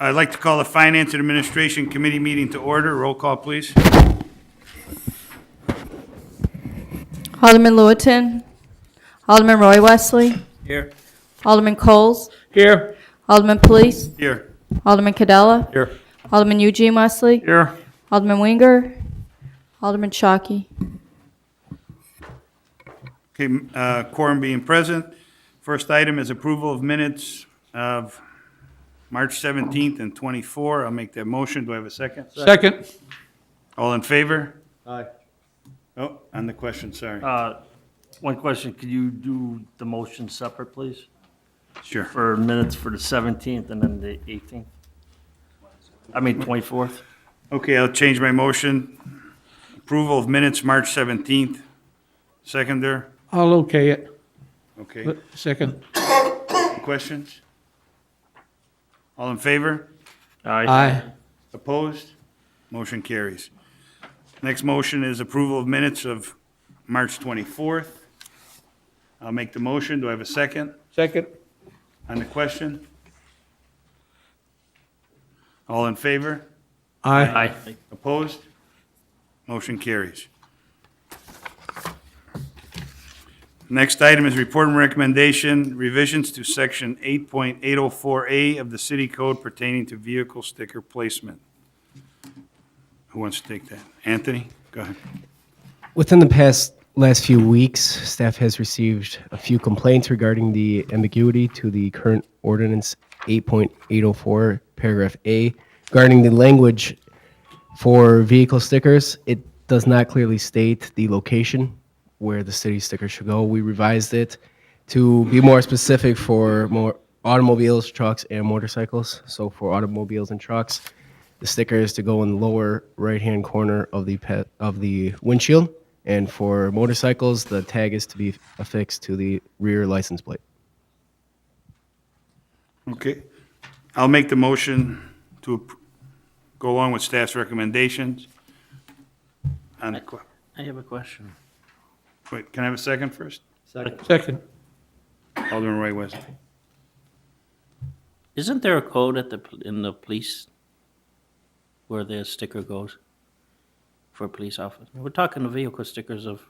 I'd like to call the Finance and Administration Committee meeting to order. Roll call, please. Alderman Lewitton. Alderman Roy Wesley. Here. Alderman Coles. Here. Alderman Police. Here. Alderman Cadella. Here. Alderman Eugene Wesley. Here. Alderman Winger. Alderman Shockey. Okay, quorum being present. First item is approval of minutes of March 17th and 24. I'll make that motion. Do I have a second? Second. All in favor? Aye. Oh, on the question, sorry. One question, could you do the motion separate, please? Sure. For minutes for the 17th and then the 18th? I mean, 24th? Okay, I'll change my motion. Approval of minutes, March 17th. Seconder? I'll okay it. Okay. Second. Questions? All in favor? Aye. Opposed? Motion carries. Next motion is approval of minutes of March 24th. I'll make the motion. Do I have a second Second. on the question? All in favor? Aye. Opposed? Motion carries. Next item is report and recommendation, revisions to section 8.804A of the city code pertaining to vehicle sticker placement. Who wants to take that? Anthony, go ahead. Within the last few weeks, staff has received a few complaints regarding the ambiguity to the current ordinance 8.804, paragraph A, regarding the language for vehicle stickers. It does not clearly state the location where the city sticker should go. We revised it to be more specific for more automobiles, trucks, and motorcycles. So for automobiles and trucks, the sticker is to go in the lower right-hand corner of the windshield, and for motorcycles, the tag is to be affixed to the rear license plate. Okay. I'll make the motion to go along with staff's recommendations. On the I have a question. Wait, can I have a second first? Second. Alderman Roy Wesley. Isn't there a code in the police where the sticker goes for a police officer? We're talking the vehicle stickers of,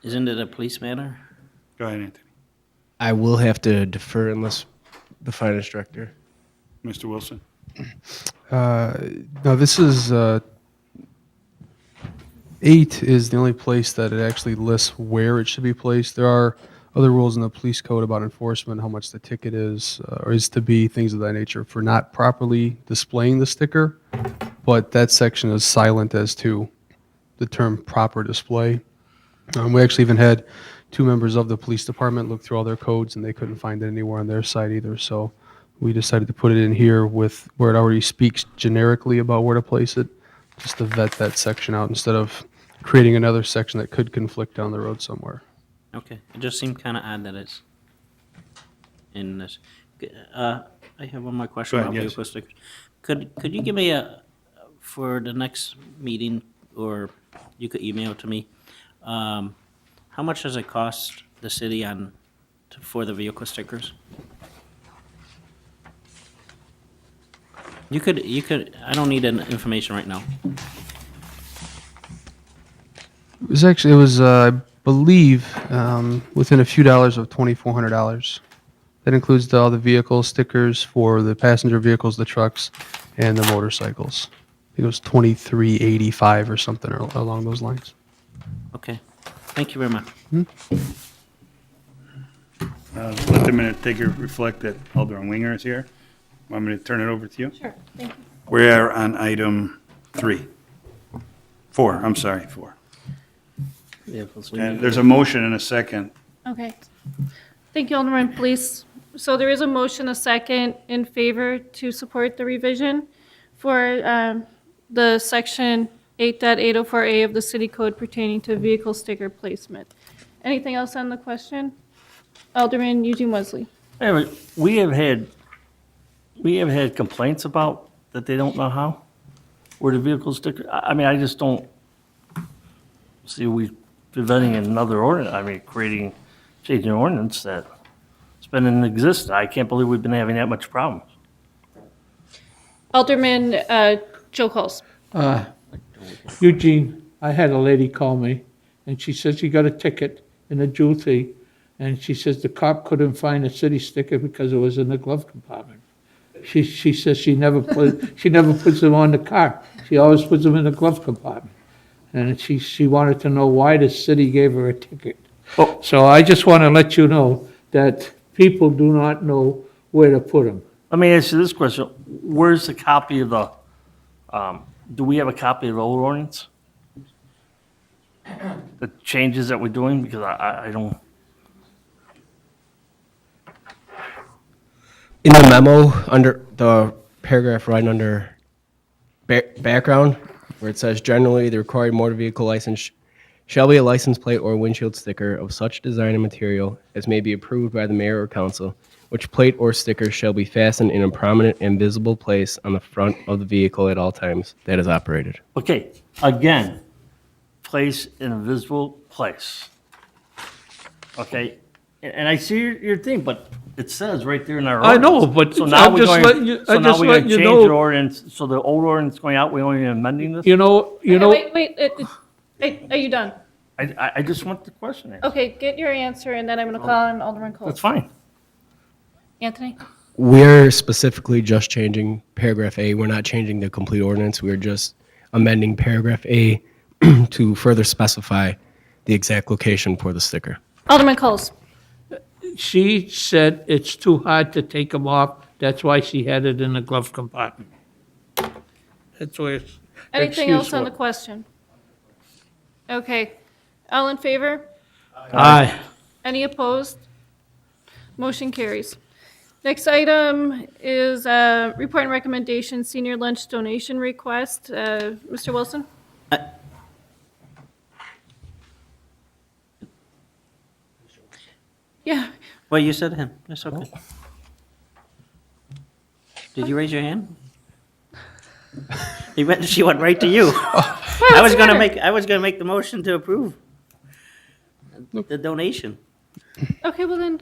isn't it a police matter? Go ahead, Anthony. I will have to defer unless the finance director. Mr. Wilson. No, this is 8 is the only place that it actually lists where it should be placed. There are other rules in the police code about enforcement, how much the ticket is or is to be, things of that nature, for not properly displaying the sticker. But that section is silent as to the term proper display. We actually even had 2 members of the police department look through all their codes, and they couldn't find it anywhere on their side either. So we decided to put it in here with where it already speaks generically about where to place it, just to vet that section out instead of creating another section that could conflict down the road somewhere. Okay, it just seemed kind of odd that it's in this. I have one more question Go ahead, about yes. vehicle stickers. Could you give me for the next meeting, or you could email it to me, how much does it cost the city for the vehicle stickers? You could, I don't need that information right now. It was I believe, within a few dollars of $2,400. That includes all the vehicle stickers for the passenger vehicles, the trucks, and the motorcycles. I think it was $23.85 or something along those lines. Okay, thank you very much. Let the minute taker reflect that Alderman Winger is here. Want me to turn it over to you? Sure, thank you. We're on item 4. I'm sorry, 4. And there's a motion and a second. Okay. Thank you, Alderman Police. So there is a motion, a second, in favor to support the revision for the section 8.804A of the city code pertaining to vehicle sticker placement. Anything else on the question? Alderman Eugene Wesley. Anyway, we have had complaints about that they don't know how, where the vehicle sticker, I mean, I just don't see we preventing another ordinance, changing an ordinance that It's been in existence. I can't believe we've been having that much problems. Alderman Joe Coles. Eugene, I had a lady call me, and she says she got a ticket in a jewel thief, and she says the cop couldn't find a city sticker because it was in the glove compartment. She says she never puts them on the car. She always puts them in the glove compartment. And she wanted to know why the city gave her a ticket. Oh. So I just want to let you know that people do not know where to put them. Let me ask you this question. Where's the copy of the, do we have a copy of the old ordinance? The changes that we're doing? Because I don't, In the memo, under the paragraph right under background, where it says generally the required motor vehicle license shall be a license plate or windshield sticker of such design and material as may be approved by the mayor or council, which plate or sticker shall be fastened in a prominent and visible place on the front of the vehicle at all times that is operated. okay, again, place in a visible place. Okay, and I see your thing, but it says right there in our I know, ordinance. but So now I'm we're just going, letting you, so I'm now just we're going letting to you change the know, ordinance, so the old ordinance going out, we're only amending this? Wait, are you done? I just want the question answered. Okay, get your answer, and then I'm going to call on Alderman Coles. That's fine. Anthony? We're specifically just changing paragraph A. We're not changing the complete ordinance. We're just amending paragraph A to further specify the exact location for the sticker. Alderman Coles. she said it's too hard to take them off. That's why she had it in the glove compartment. That's where it's. Anything else on the question? Okay. All in favor? Aye. Any opposed? Motion carries. Next item is report and recommendation, senior lunch donation request. Mr. Wilson? Yeah. Well, you said him. That's okay. Did you raise your hand? She went right to you. I was gonna make the motion to approve the donation. Okay, well then,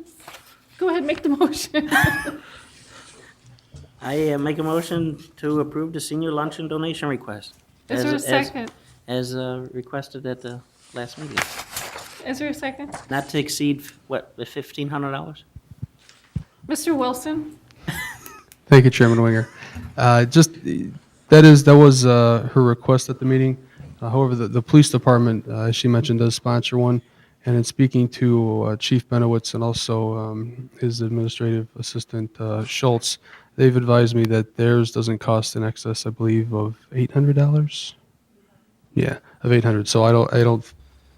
go ahead, make the motion. I make a motion to approve the senior luncheon donation request. Is there a as- second? As requested at the last meeting. Is there a second? Not to exceed, what, the $1,500? Mr. Wilson? Thank you, Chairman Winger. That was her request at the meeting. However, the police department, as she mentioned, does sponsor one. And in speaking to Chief Benowitz and also his administrative assistant Schultz, they've advised me that theirs doesn't cost in excess, I believe, of $800. Yeah, of 800. So I don't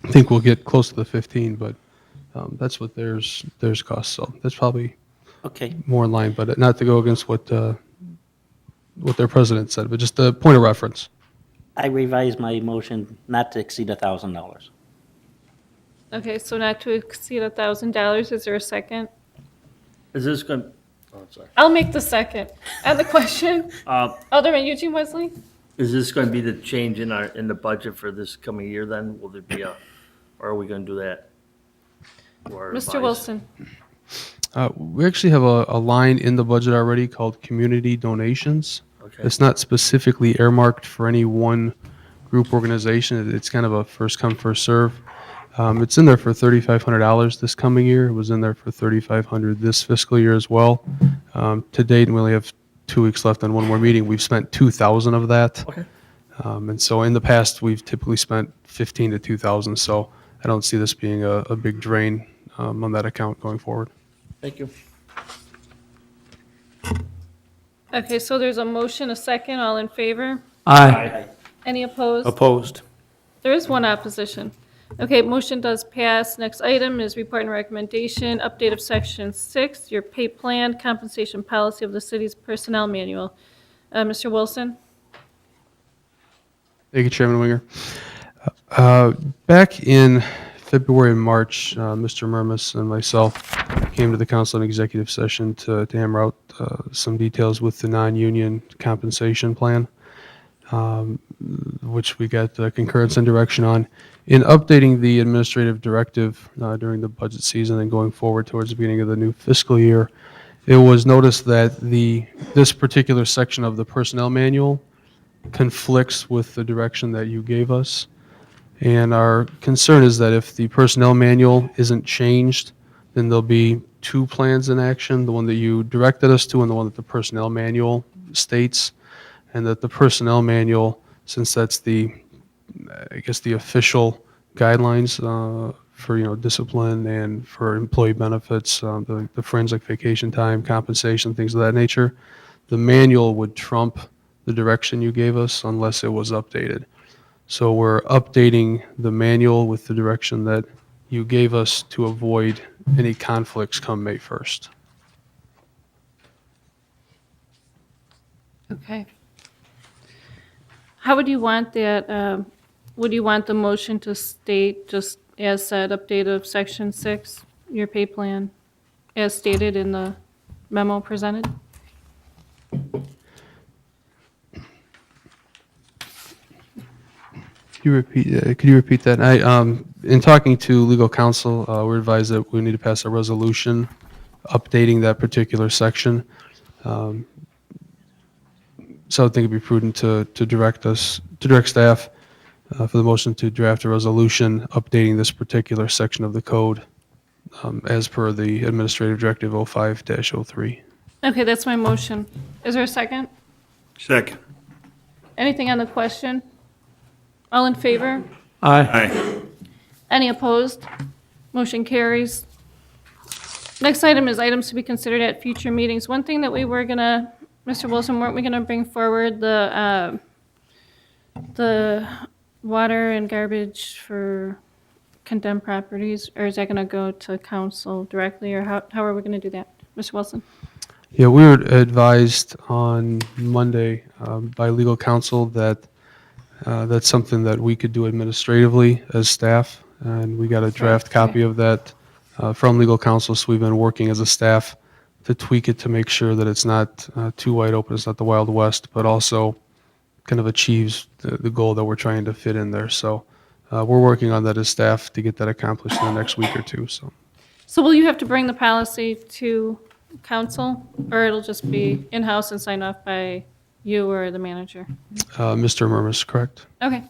think we'll get close to the 15, but that's what theirs costs. So that's probably Okay, more in line, but not to go against what their president said, but just a point of reference. I revise my motion not to exceed $1,000. Okay, so not to exceed $1,000. Is there a second? Is this going, oh, sorry. I'll make the second. And the question? Alderman Eugene Wesley? Is this going to be the change in the budget for this coming year then? Will there be or are we going to do that? Or Mr. advise? Wilson? We actually have a line in the budget already called community donations. Okay. It's not specifically earmarked for any one group organization. It's kind of a first come, first serve. It's in there for $3,500 this coming year. It was in there for $3,500 this fiscal year as well. To date, and we only have 2 weeks left on one more meeting. We've spent $2,000 of that. Okay. And so in the past, we've typically spent $1,500 to $2,000. So I don't see this being a big drain on that account going forward. Thank you. Okay, so there's a motion, a second. All in favor? Aye. Any opposed? Opposed. There is one opposition. Okay, motion does pass. Next item is report and recommendation, update of section 6, your pay plan compensation policy of the city's personnel manual. Mr. Wilson? Thank you, Chairman Winger. Back in February and March, Mr. Murmas and myself came to the council in executive session to hammer out some details with the non-union compensation plan. which we got concurrence and direction on. In updating the administrative directive during the budget season and going forward towards the beginning of the new fiscal year, it was noticed that this particular section of the personnel manual conflicts with the direction that you gave us. And our concern is that if the personnel manual isn't changed, then there'll be two plans in action, the one that you directed us to and the one that the personnel manual states. And that the personnel manual, since that's the official guidelines for, discipline and for employee benefits, the forensic vacation time, compensation, things of that nature, the manual would trump the direction you gave us unless it was updated. So we're updating the manual with the direction that you gave us to avoid any conflicts come May 1st. Okay. How would you want that, would you want the motion to state, just as said, update of section 6, your pay plan, as stated in the memo presented? Could you repeat that? In talking to legal counsel, we're advised that we need to pass a resolution updating that particular section. So I think it'd be prudent to direct staff for the motion to draft a resolution updating this particular section of the code as per the Administrative Directive 05-03. Okay, that's my motion. Is there a second? Second. Anything on the question? All in favor? Aye. Aye. Any opposed? Motion carries. Next item is items to be considered at future meetings. One thing that we were gonna, Mr. Wilson, weren't we gonna bring forward the water and garbage for condemned properties? Or is that gonna go to council directly, or how are we gonna do that? Mr. Wilson? Yeah, we were advised on Monday by legal counsel that that's something that we could do administratively as staff, and we got a draft copy of that from legal counsel, so we've been working as a staff to tweak it to make sure that it's not too wide open, it's not the Wild West, but also kind of achieves the goal that we're trying to fit in there. So we're working on that as staff to get that accomplished in the next week or two. So will you have to bring the policy to council, or it'll just be in-house and signed off by you or the manager? Mr. Murmas, correct? Okay.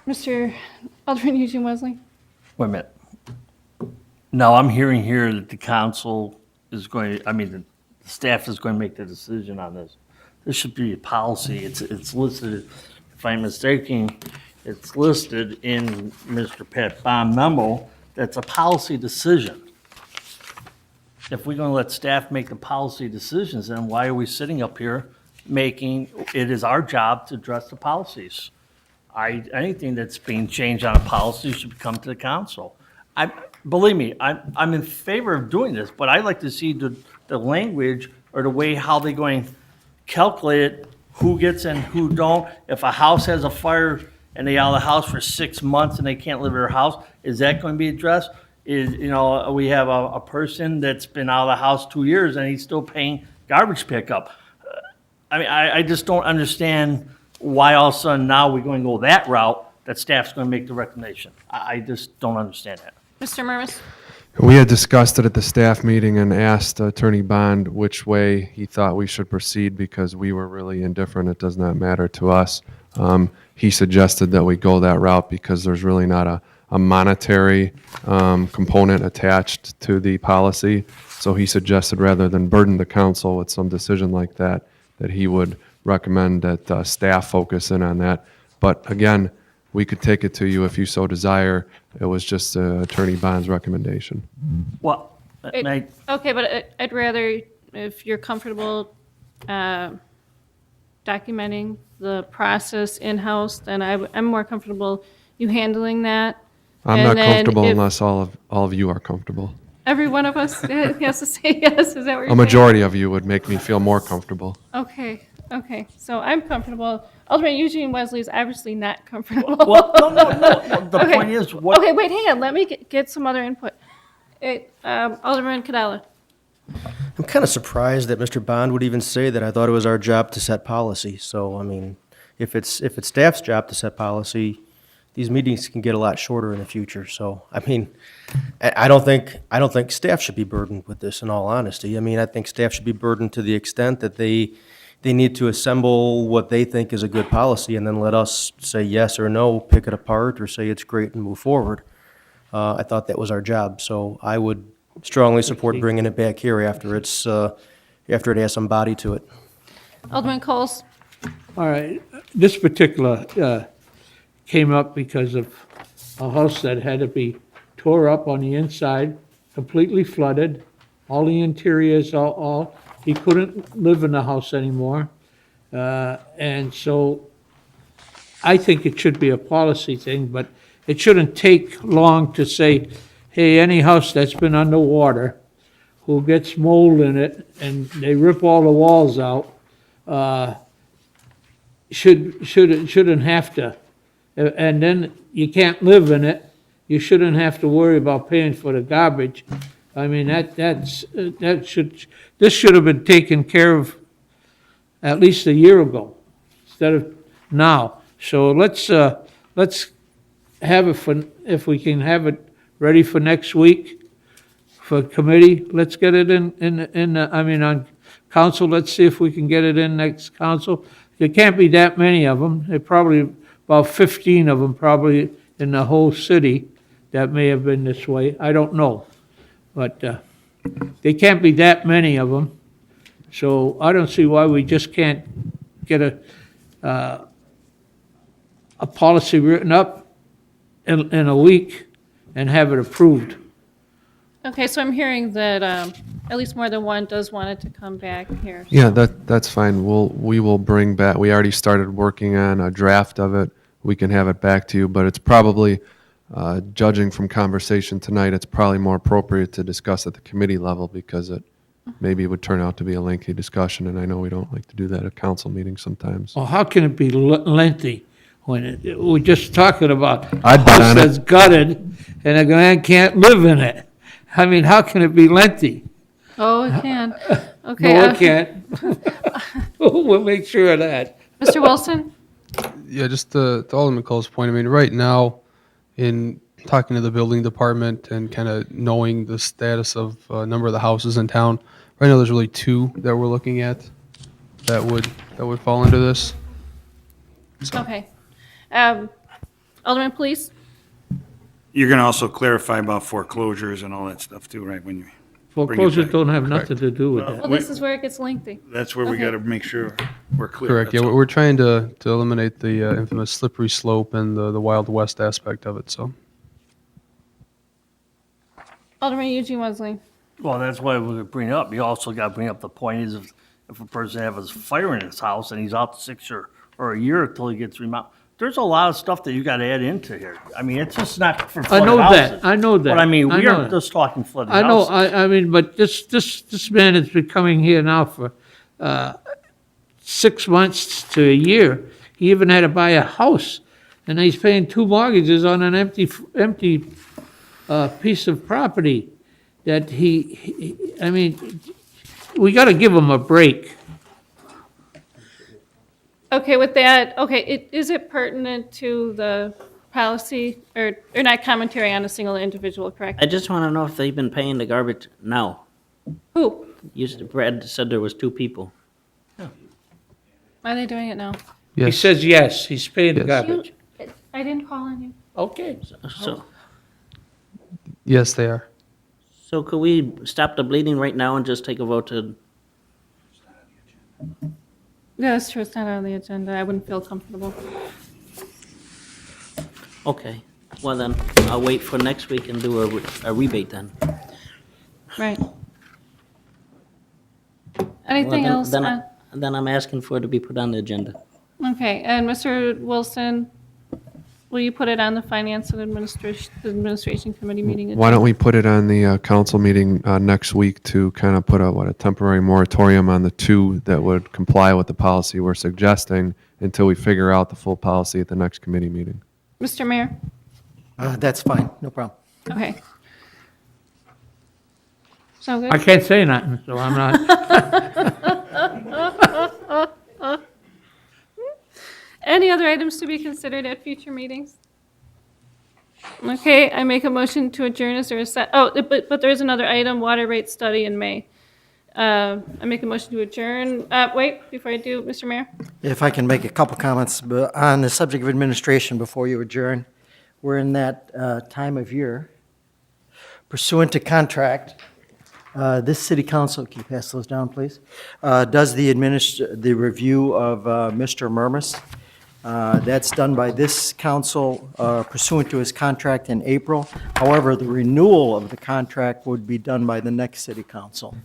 Mr. Alderman Eugene Wesley? Wait a minute. Now, I'm hearing here that the council is going, the staff is going to make the decision on this. This should be a policy. It's listed, if I'm mistaken, it's listed in Mr. Pat Bond memo, that's a policy decision. If we're going to let staff make the policy decisions, then why are we sitting up here making, it is our job to address the policies? Anything that's being changed on a policy should come to the council. Believe me, I'm in favor of doing this, but I'd like to see the language or the way how they're going to calculate it, who gets and who don't. If a house has a fire and they out of the house for 6 months and they can't live in their house, is that going to be addressed? We have a person that's been out of the house 2 years and he's still paying garbage pickup. I just don't understand why all of a sudden now we're going to go that route, that staff's going to make the recommendation. I just don't understand that. Mr. Murmas? We had discussed it at the staff meeting and asked Attorney Bond which way he thought we should proceed because we were really indifferent. It does not matter to us. He suggested that we go that route because there's really not a monetary component attached to the policy. So he suggested rather than burden the council with some decision like that, that he would recommend that staff focus in on that. But again, we could take it to you if you so desire. It was just Attorney Bond's recommendation. Well, Okay, but I'd rather, if you're comfortable documenting the process in-house, then I'm more comfortable you handling that. I'm And not then comfortable if unless all of you are comfortable. Every one of us has to say yes, is that what you're A saying? majority of you would make me feel more comfortable. Okay, so I'm comfortable. Alderman Eugene Wesley is obviously not comfortable. well, no. The Okay. point is, what? Okay, wait, hang on, let me get some other input. Alderman Cadella? I'm kind of surprised that Mr. Bond would even say that. I thought it was our job to set policy. So, I mean, if it's staff's job to set policy, these meetings can get a lot shorter in the future. So, I mean, I don't think staff should be burdened with this, in all honesty. I mean, I think staff should be burdened to the extent that they need to assemble what they think is a good policy and then let us say yes or no, pick it apart, or say it's great and move forward. I thought that was our job, so I would strongly support bringing it back here after it has some body to it. Alderman Coles? All right, this particular came up because of a house that had to be tore up on the inside, completely flooded, all the interiors, all, he couldn't live in the house anymore. And so I think it should be a policy thing, but it shouldn't take long to say, hey, any house that's been underwater, who gets mold in it, and they rip all the walls out, shouldn't have to. And then you can't live in it, you shouldn't have to worry about paying for the garbage. I mean, this should have been taken care of at least a year ago, instead of now. So let's have it for, if we can have it ready for next week for committee, let's get it on council, let's see if we can get it in next council. There can't be that many of them, there probably about 15 of them probably in the whole city that may have been this way, I don't know. But there can't be that many of them, so I don't see why we just can't get a policy written up in a week and have it approved. Okay, so I'm hearing that at least more than one does want it to come back here. Yeah, that's fine. We will bring back, we already started working on a draft of it. We can have it back to you, but it's probably, judging from conversation tonight, it's probably more appropriate to discuss at the committee level because it maybe would turn out to be a lengthy discussion, and I know we don't like to do that at council meetings sometimes. Well, how can it be lengthy when we're just talking about a I've been house on it. that's gutted and a man can't live in it? I mean, how can it be lengthy? Oh, it can. Okay. No, it can't. We'll make sure of that. Mr. Wilson? Yeah, just to Alderman Cole's point, I mean, right now, in talking to the building department and kind of knowing the status of a number of the houses in town, right now there's really 2 that we're looking at that would fall into this. Okay. Alderman, please? You're going to also clarify about foreclosures and all that stuff too, right? When you, Foreclosures back. don't have nothing to do with that. Well, this is where it gets lengthy. that's where we Okay. got to make sure we're clear. Correct, yeah, that's all. we're trying to eliminate the infamous slippery slope and the Wild West aspect of it, so. Alderman Eugene Wesley? Well, that's why we bring it up. You also got to bring up the point is if a person has a fire in his house and he's out 6 or a year until he gets remodeled, there's a lot of stuff that you got to add into here. I mean, it's just not for I flooded know houses. that, I know that. But I mean, we know aren't that. just talking flooded I know, houses. I mean, but this man has been coming here now for 6 months to a year. He even had to buy a house, and he's paying 2 mortgages on an empty piece of property that I mean, we got to give him a break. Okay, with that, okay, is it pertinent to the policy, or not commentary on a single individual, correct? I just want to know if they've been paying the garbage now. Who? Brad said there was 2 people. Are they doing it now? He Yes. says yes, he's paying the Yes. garbage. I didn't call on you. Okay. Yes, they are. So could we stop the bleeding right now and just take a vote to, Yeah, that's true, it's not on the agenda, I wouldn't feel comfortable. okay, well then, I'll wait for next week and do a rebate then. Right. Anything Well, else? Then I'm asking for it to be put on the agenda. Okay, and Mr. Wilson, will you put it on the Finance and Administration Committee meeting? Why don't we put it on the council meeting next week to kind of put a temporary moratorium on the 2 that would comply with the policy we're suggesting until we figure out the full policy at the next committee meeting. Mr. Mayor? That's fine, no problem. Okay. Sound I good? can't say nothing, so I'm not. Any other items to be considered at future meetings? Okay, I make a motion to adjourn. Is there a but there is another item, water rate study in May. I make a motion to adjourn. Wait, before I do, Mr. Mayor? If I can make a couple comments on the subject of administration before you adjourn. We're in that time of year. Pursuant to contract, this city council, can you pass those down, please? Does the review of Mr. Murmas. That's done by this council pursuant to his contract in April. However, the renewal of the contract would be done by the next city council.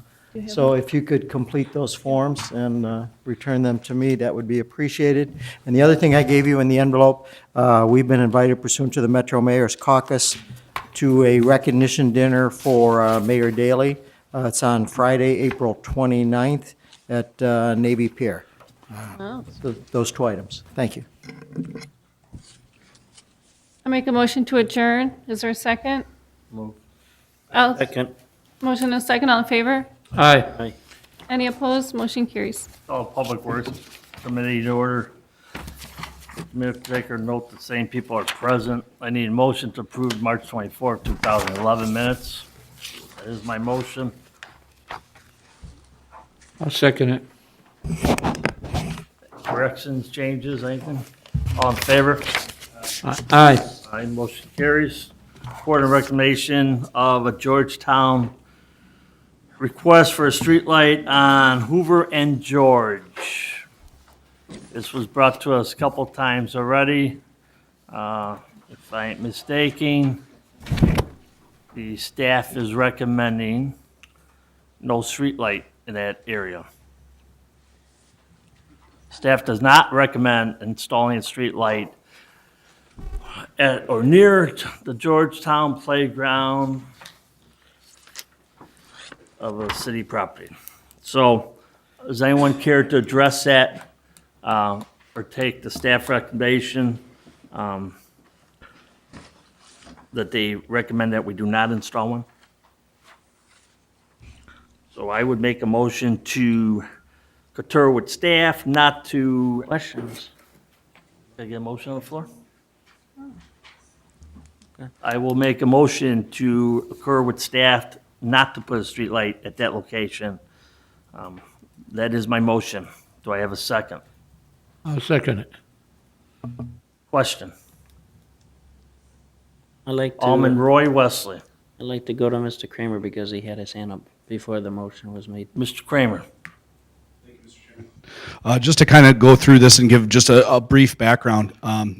So if you could complete those forms and return them to me, that would be appreciated. And the other thing I gave you in the envelope, we've been invited pursuant to the Metro Mayor's Caucus to a recognition dinner for Mayor Daley. It's on Friday, April 29th at Navy Pier. Oh. So those two items. Thank you. I make a motion to adjourn. Is there a second? Move. Second. Motion and a second, all in favor? Aye. Aye. Any opposed? Motion carries. All Public Works Committee to order. Minute taker, note the same people are present. I need a motion to approve March 24th, 2011 minutes. That is my motion. I'll second it. Corrections, changes, anything? All in favor? Aye. Aye, motion carries. Report and recommendation of a Georgetown request for a streetlight on Hoover and George. This was brought to us a couple times already. If I ain't mistaken, the staff is recommending no streetlight in that area. Staff does not recommend installing a streetlight at or near the Georgetown playground of a city property. So, does anyone care to address that or take the staff recommendation that they recommend that we do not install one? So I would make a motion to concur with staff not to. Questions? Can I get a motion on the floor? Okay. I will make a motion to concur with staff not to put a streetlight at that location. That is my motion. Do I have a second? I'll second it. Question. I'd like Alderman to, Roy Wesley. I'd like to go to Mr. Kramer because he had his hand up before the motion was made. Mr. Kramer. Just to kind of go through this and give just a brief background.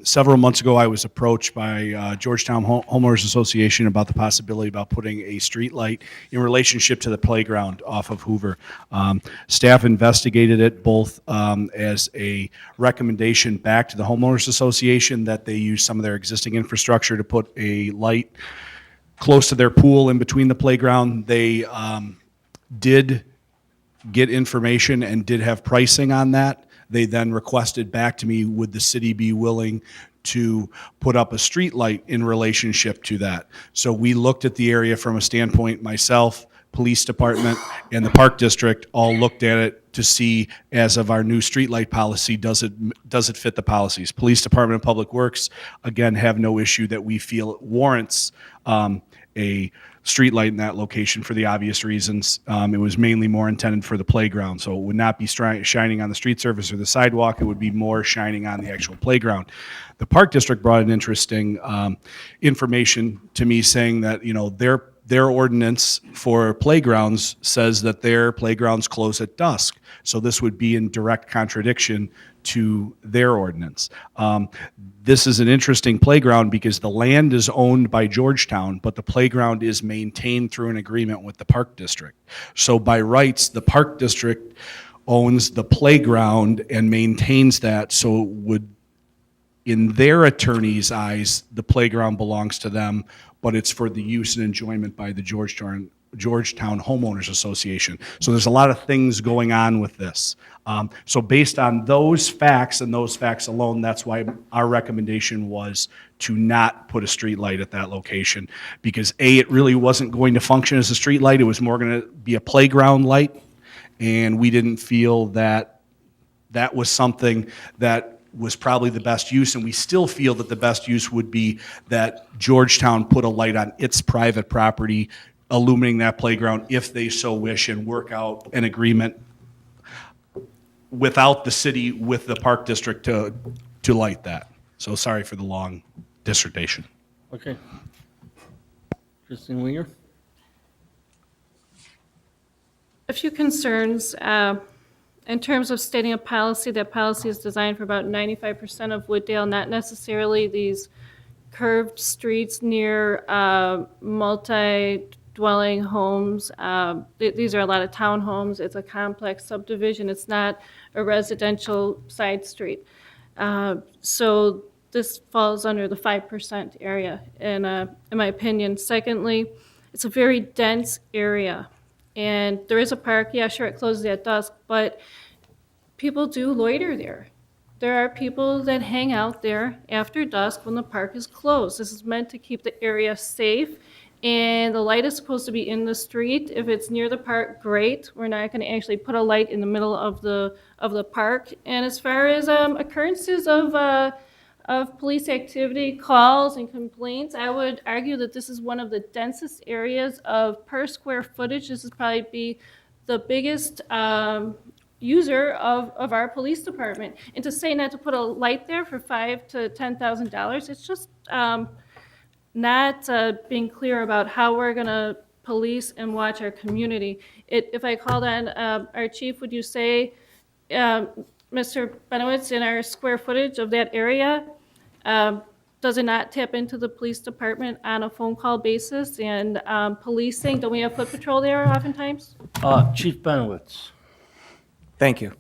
Several months ago, I was approached by Georgetown Homeowners Association about the possibility about putting a street light in relationship to the playground off of Hoover. Staff investigated it both as a recommendation back to the Homeowners Association that they use some of their existing infrastructure to put a light close to their pool in between the playground. They did get information and did have pricing on that. They then requested back to me, would the city be willing to put up a street light in relationship to that? So we looked at the area from a standpoint, myself, police department, and the park district all looked at it to see, as of our new streetlight policy, does it fit the policies? Police Department and Public Works, again, have no issue that we feel it warrants a streetlight in that location for the obvious reasons. It was mainly more intended for the playground, so it would not be shining on the street surface or the sidewalk. It would be more shining on the actual playground. The Park District brought an interesting information to me, saying that their ordinance for playgrounds says that their playgrounds close at dusk. So this would be in direct contradiction to their ordinance. This is an interesting playground because the land is owned by Georgetown, but the playground is maintained through an agreement with the Park District. So by rights, the Park District owns the playground and maintains that, so it would, in their attorney's eyes, the playground belongs to them, but it's for the use and enjoyment by the Georgetown Homeowners Association. So there's a lot of things going on with this. So based on those facts and those facts alone, that's why our recommendation was to not put a street light at that location. Because A, it really wasn't going to function as a street light, it was more going to be a playground light. And we didn't feel that that was something that was probably the best use, and we still feel that the best use would be that Georgetown put a light on its private property, illuminating that playground if they so wish, and work out an agreement without the city, with the park district to light that. So sorry for the long dissertation. Okay. Christine Winger? A few concerns. In terms of stating a policy, that policy is designed for about 95% of Wooddale, not necessarily these curved streets near multi-dwelling homes. These are a lot of townhomes. It's a complex subdivision. It's not a residential side street. So this falls under the 5% area, in my opinion. Secondly, it's a very dense area. And there is a park, yeah, sure, it closes at dusk, but people do loiter there. There are people that hang out there after dusk when the park is closed. This is meant to keep the area safe, and the light is supposed to be in the street. If it's near the park, great. We're not going to actually put a light in the middle of the park. And as far as occurrences of police activity, calls, and complaints, I would argue that this is one of the densest areas of per square footage. This is probably be the biggest user of our police department. And to say not to put a light there for $5,000 to $10,000, it's just not being clear about how we're going to police and watch our community. If I called on our chief, would you say, Mr. Benowitz, in our square footage of that area, does it not tap into the police department on a phone call basis? And policing, don't we have foot patrol there oftentimes? Chief Benowitz. Thank you.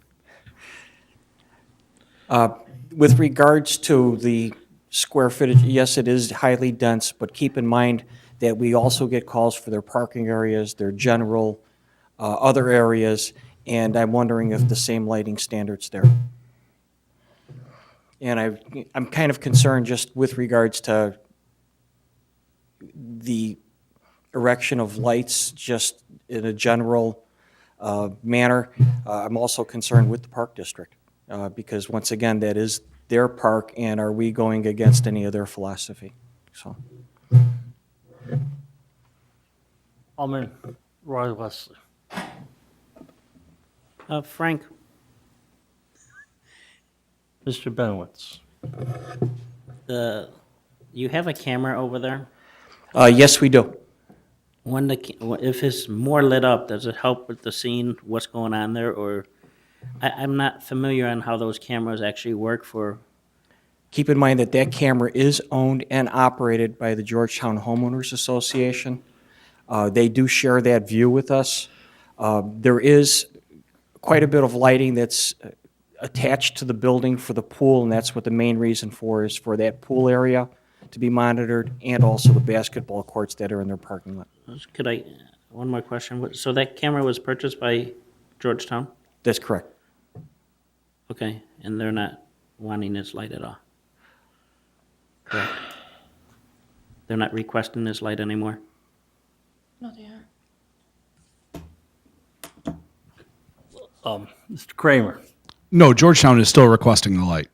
With regards to the square footage, yes, it is highly dense, but keep in mind that we also get calls for their parking areas, their general other areas, and I'm wondering if the same lighting standards there. And I'm kind of concerned just with regards to the erection of lights just in a general manner. I'm also concerned with the park district because once again, that is their park, and are we going against any of their philosophy? So, Alderman Roy Wesley. Frank, Mr. Benowitz. you have a camera over there? yes, we do. If it's more lit up, does it help with the scene, what's going on there, or I'm not familiar on how those cameras actually work for. Keep in mind that that camera is owned and operated by the Georgetown Homeowners Association. They do share that view with us. There is quite a bit of lighting that's attached to the building for the pool, and that's what the main reason for is for that pool area to be monitored, and also the basketball courts that are in their parking lot. One more question. So that camera was purchased by Georgetown? That's correct. Okay, and they're not wanting this light at all? Correct. They're not requesting this light anymore? No, they are. Mr. Kramer. No, Georgetown is still requesting the light.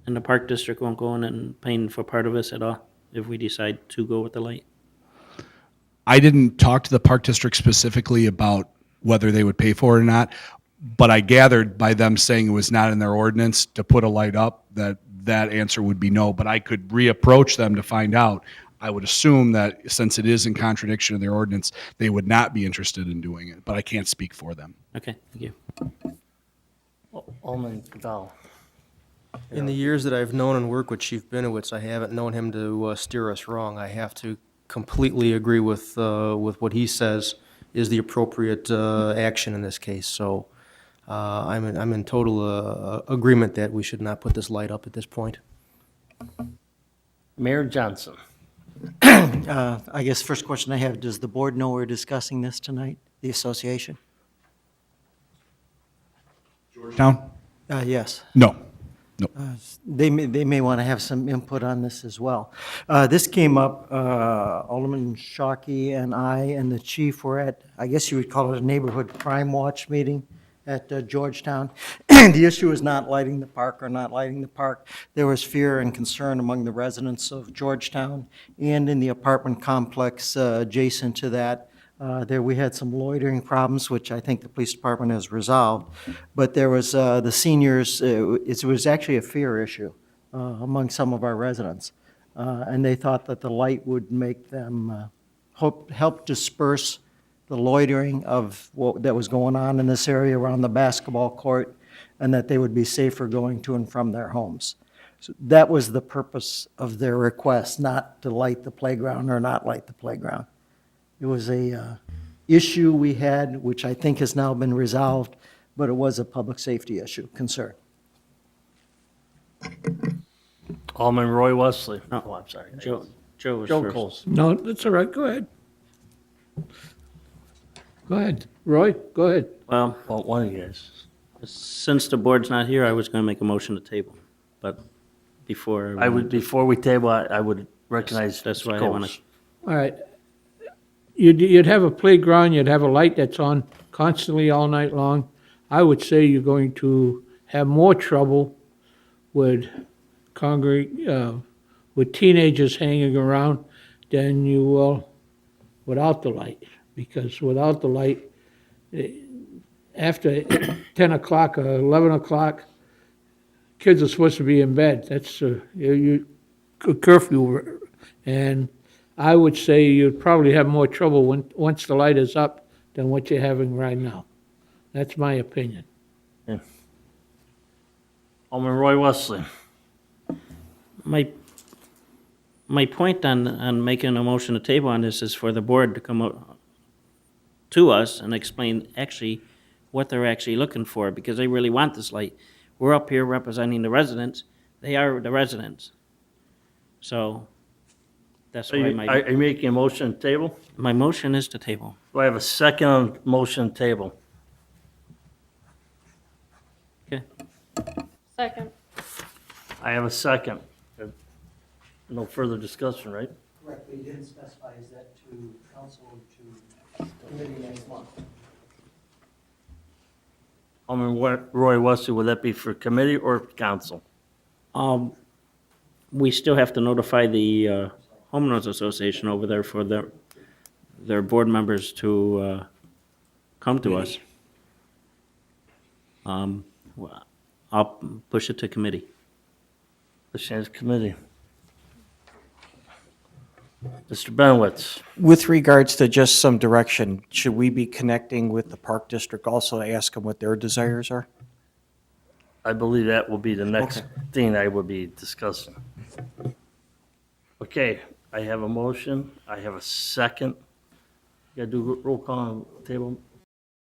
And the park district won't go in and pay for part of this at all if we decide to go with the light? I didn't talk to the park district specifically about whether they would pay for it or not, but I gathered by them saying it was not in their ordinance to put a light up that that answer would be no, but I could reapproach them to find out. I would assume that since it is in contradiction of their ordinance, they would not be interested in doing it, but I can't speak for them. Okay, thank you. Alderman Goodall. In the years that I've known and worked with Chief Benowitz, I haven't known him to steer us wrong. I have to completely agree with what he says is the appropriate action in this case. So I'm in total agreement that we should not put this light up at this point. Mayor Johnson. I guess first question I have, does the board know we're discussing this tonight, the association? Georgetown? Yes. No. No. They may want to have some input on this as well. This came up, Alderman Shockey and I and the chief were at, I guess you would call it a neighborhood crime watch meeting at Georgetown. The issue is not lighting the park or not lighting the park. There was fear and concern among the residents of Georgetown and in the apartment complex adjacent to that. There, we had some loitering problems, which I think the police department has resolved. But there was, the seniors, it was actually a fear issue among some of our residents. And they thought that the light would make them, help disperse the loitering of what that was going on in this area around the basketball court, and that they would be safer going to and from their homes. So that was the purpose of their request, not to light the playground or not light the playground. It was a issue we had, which I think has now been resolved, but it was a public safety issue, concern. Alderman Roy Wesley. No. Oh, I'm sorry. Joe was Joe first. Coles. No, that's all right, go ahead. Go ahead. Roy, go ahead. Well, Well, one of you guys. since the board's not here, I was going to make a motion to table, but before. I would, before we table, I would recognize That's why I Coles. wanna- All right. You'd have a playground, you'd have a light that's on constantly all night long. I would say you're going to have more trouble with with teenagers hanging around than you will without the light. Because without the light, after 10 o'clock or 11 o'clock, kids are supposed to be in bed. That's curfew. And I would say you'd probably have more trouble once the light is up than what you're having right now. That's my opinion. Alderman Roy Wesley. My point on making a motion to table on this is for the board to come up to us and explain actually what they're actually looking for, because they really want this light. We're up here representing the residents. They are the residents. So that's Are why you making a motion to table? my motion is to table. Do I have a second on motion to table? Okay. Second. I have a second. No further discussion, right? Correct, but you didn't specify, is that to council or to committee next month? Alderman Roy Wesley, would that be for committee or council? We still have to notify the homeowners association over there for their board members to come to us. I'll push it to committee. The Shands Committee. Mr. Benowitz. With regards to just some direction, should we be connecting with the Park District also to ask them what their desires are? I believe that will be the next thing I will be discussing. Okay, I have a motion. I have a second. You gotta do roll call on the table.